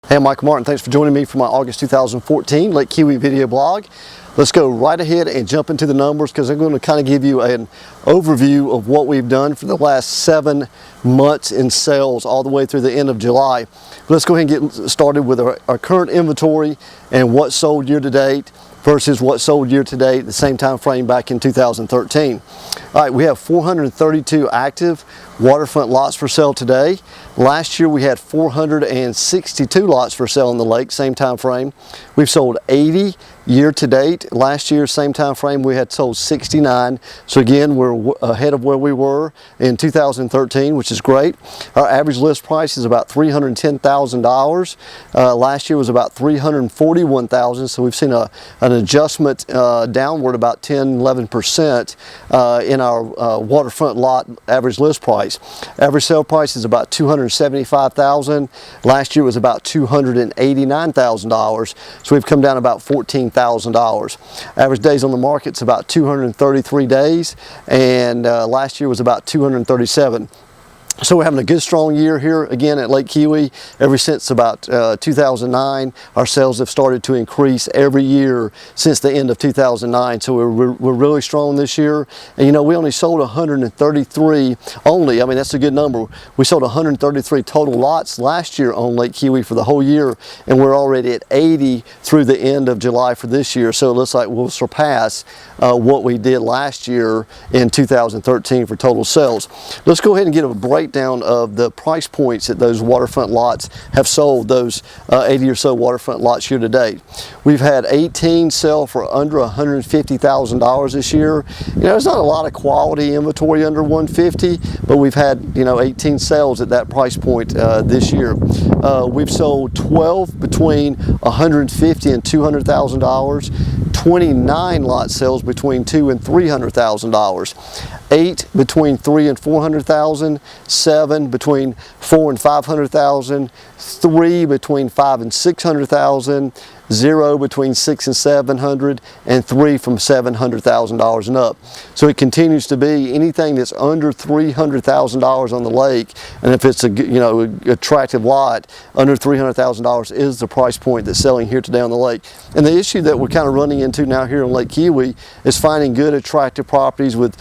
Hey, I'm Michael Martin. Thanks for joining me for my August 2014 Lake Keowee video blog. Let's go right ahead and jump into the numbers because I'm going to kind of give you an overview of what we've done for the last 7 months in sales all the way through the end of July. Let's go ahead and get started with our current inventory and what sold year to date versus what sold year to date the same time frame back in 2013. All right, we have 432 active waterfront lots for sale today. Last year we had 462 lots for sale in the lake, same time frame. We've sold 80 year to date. Last year, same time frame, we had sold 69. So again, we're ahead of where we were in 2013, which is great. Our average list price is about $310,000. Last year was about $341,000. So we've seen an adjustment downward about 10–11% in our waterfront lot average list price. Average sale price is about $275,000. Last year was about $289,000. So we've come down about $14,000. Average days on the market is about 233 days, and last year was about 237. So we're having a good strong year here again at Lake Keowee. Ever since about 2009, our sales have started to increase every year since the end of 2009. So we're really strong this year. And you know, we only sold 133 only. I mean, that's a good number. We sold 133 total lots last year on Lake Keowee for the whole year, and we're already at 80 through the end of July for this year. So it looks like we'll surpass what we did last year in 2013 for total sales. Let's go ahead and get a breakdown of the price points that those waterfront lots have sold, those 80 or so waterfront lots year to date. We've had 18 sell for under $150,000 this year. You know, there's not a lot of quality inventory under $150,000, but we've had, you know, 18 sales at that price point this year. We've sold 12 between $150,000 and $200,000. 29 lot sales between $200,000 and $300,000, 8 between $300,000 and $400,000, 7 between $400,000 and $500,000, 3 between $500,000 and $600,000, 0 between $600,000 and $700,000, and 3 from $700,000 and up. So it continues to be anything that's under $300,000 on the lake, and if it's a, you know, attractive lot, under $300,000 is the price point that's selling here today on the lake. And the issue that we're kind of running into now here on Lake Keowee is finding good attractive properties with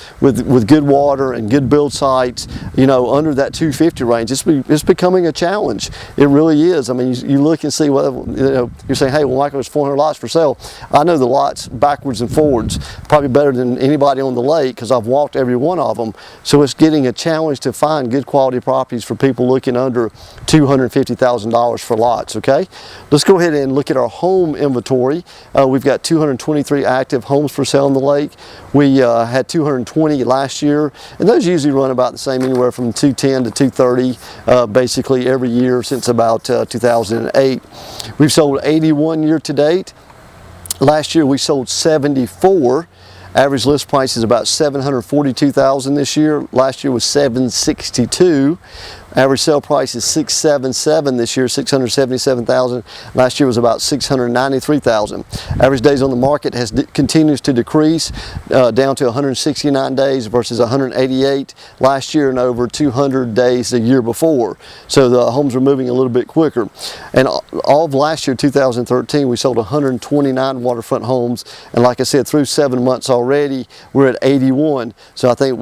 good water and good build sites, you know, under that $250,000 range. It's becoming a challenge. It really is. I mean, you look and see what, you know, you're saying, hey, well, Michael, there's 400 lots for sale. I know the lots backwards and forwards, probably better than anybody on the lake because I've walked every one of them. So it's getting a challenge to find good quality properties for people looking under $250,000 for lots, okay? Let's go ahead and look at our home inventory. We've got 223 active homes for sale on the lake. We had 220 last year, and those usually run about the same, anywhere from 210 to 230 basically every year since about 2008. We've sold 81 year to date. Last year we sold 74. Average list price is about $742,000 this year. Last year was $762,000. Average sale price is $677,000 this year, $677,000. Last year was about $693,000. Average days on the market continues to decrease down to 169 days versus 188 last year and over 200 days the year before. So the homes are moving a little bit quicker. And all of last year, 2013, we sold 129 waterfront homes. And like I said, through 7 months already, we're at 81. So I think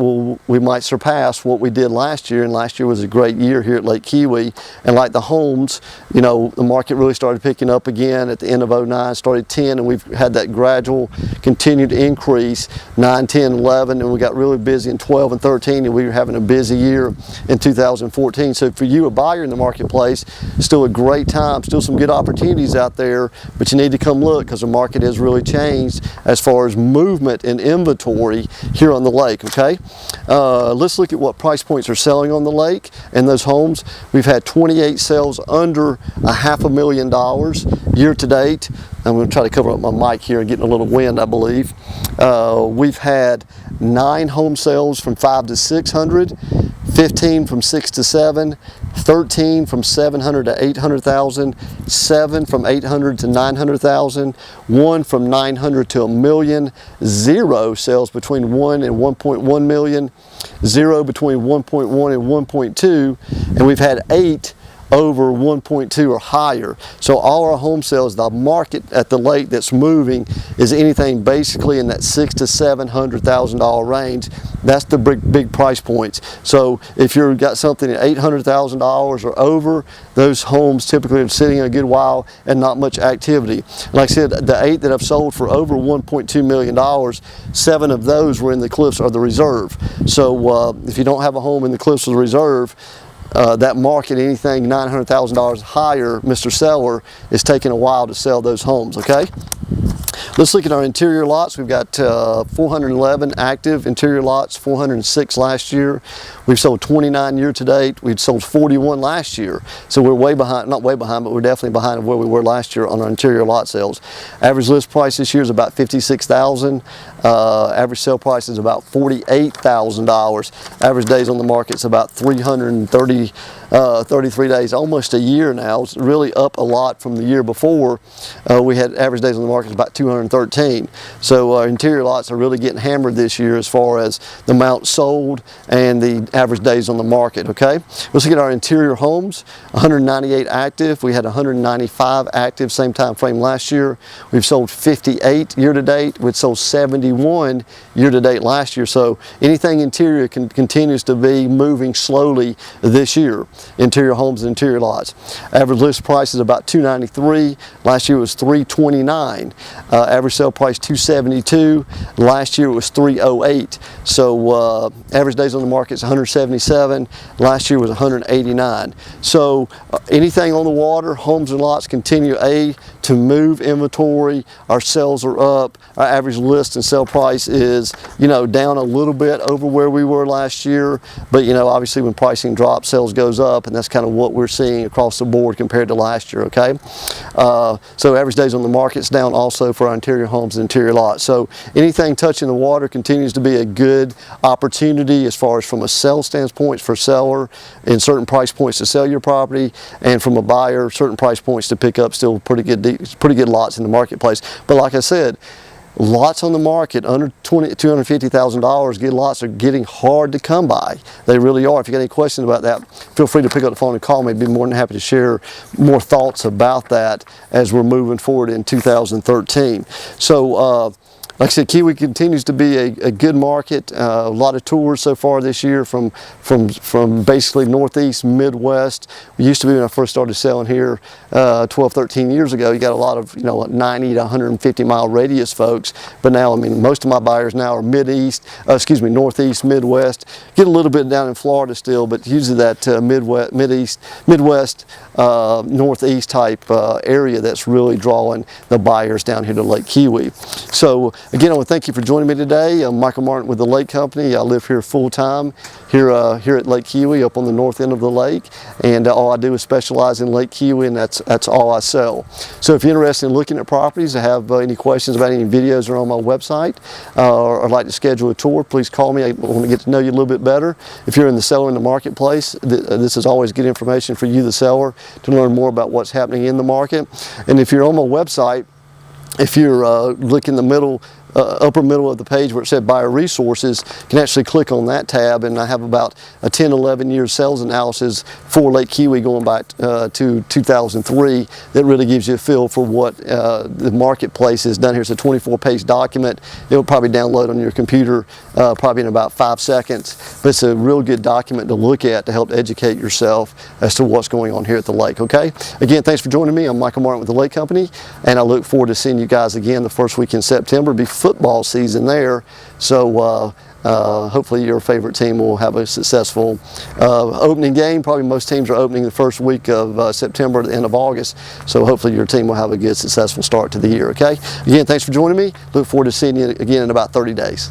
we might surpass what we did last year. And last year was a great year here at Lake Keowee. And like the homes, you know, the market really started picking up again at the end of 09, started 10, and we've had that gradual continued increase 9, 10, 11, and we got really busy in 12 and 13, and we were having a busy year in 2014. So for you, a buyer in the marketplace, still a great time, still some good opportunities out there, but you need to come look because the market has really changed as far as movement and inventory here on the lake, okay? Let's look at what price points are selling on the lake and those homes. We've had 28 sales under $500,000 year to date. I'm going to try to cover up my mic here and getting a little wind, I believe. We've had 9 home sales from 5 to 600, 15 from 6 to 7, 13 from 700 to 800,000, 7 from 800 to 900,000, 1 from 900 to $1 million, 0 sales between 1 and 1.1 million, 0 between 1.1 and 1.2, and we've had 8 over 1.2 or higher. So all our home sales, the market at the lake that's moving is anything basically in that $600,000 to $700,000 range. That's the big price points. So if you've got something at $800,000 or over, those homes typically are sitting a good while and not much activity. Like I said, the 8 that I've sold for over $1.2 million, 7 of those were in the Cliffs or the Reserve. So if you don't have a home in the Cliffs or the Reserve, that market, anything $900,000 higher, Mr. Seller, is taking a while to sell those homes, okay? Let's look at our interior lots. We've got 411 active interior lots, 406 last year. We've sold 29 year to date. We'd sold 41 last year. So we're way behind, not way behind, but we're definitely behind where we were last year on our interior lot sales. Average list price this year is about $56,000. Average sale price is about $48,000. Average days on the market is about 33 days, almost a year now. It's really up a lot from the year before. We had average days on the market is about 213. So our interior lots are really getting hammered this year as far as the amount sold and the average days on the market, okay? Let's look at our interior homes. 198 active. We had 195 active same time frame last year. We've sold 58 year to date. We'd sold 71 year to date last year. So anything interior continues to be moving slowly this year. Interior homes and interior lots. Average list price is about $293. Last year was $329. Average sale price $272. Last year it was $308. So average days on the market is 177. Last year was 189. So anything on the water, homes and lots continue to move inventory. Our sales are up. Our average list and sale price is, down a little bit over where we were last year. But obviously when pricing drops, sales goes up, and that's kind of what we're seeing across the board compared to last year, okay? So average days on the market's down also for our interior homes and interior lots. So anything touching the water continues to be a good opportunity as far as from a sales standpoint for seller in certain price points to sell your property, and from a buyer, certain price points to pick up still pretty good lots in the marketplace. But like I said, lots on the market under $250,000, good lots are getting hard to come by. They really are. If you got any questions about that, feel free to pick up the phone and call me. I'd be more than happy to share more thoughts about that as we're moving forward in 2013. So like I said, Keowee continues to be a good market. A lot of tours so far this year from basically Northeast, Midwest. We used to be, when I first started selling here 12, 13 years ago, you got a lot of 90 to 150 mile radius folks. But now, most of my buyers now are Northeast, Midwest. Get a little bit down in Florida still, but usually that Midwest, Northeast type area that's really drawing the buyers down here to Lake Keowee. So again, I want to thank you for joining me today. I'm Michael Martin with the Lake Company. I live here full time here at Lake Keowee up on the north end of the lake, and all I do is specialize in Lake Keowee, and that's all I sell. So if you're interested in looking at properties or have any questions about any videos that are on my website, or would like to schedule a tour, please call me. I want to get to know you a little bit better. If you're in the seller in the marketplace, this is always good information for you, the seller, to learn more about what's happening in the market. And if you're on my website, if you're looking in the upper middle of the page where it said buyer resources, you can actually click on that tab, and I have about a 10-11 year sales analysis for Lake Keowee going back to 2003 that really gives you a feel for what the marketplace has done here. It's a 24-page document. It'll probably download on your computer probably in about 5 seconds, but it's a real good document to look at to help educate yourself as to what's going on here at the lake, okay? Again, thanks for joining me. I'm Michael Martin with the Lake Company, and I look forward to seeing you guys again the first week in September. Football season there, so hopefully your favorite team will have a successful opening game. Probably most teams are opening the first week of September to the end of August, so hopefully your team will have a good successful start to the year, okay? Again, thanks for joining me. Look forward to seeing you again in about 30 days.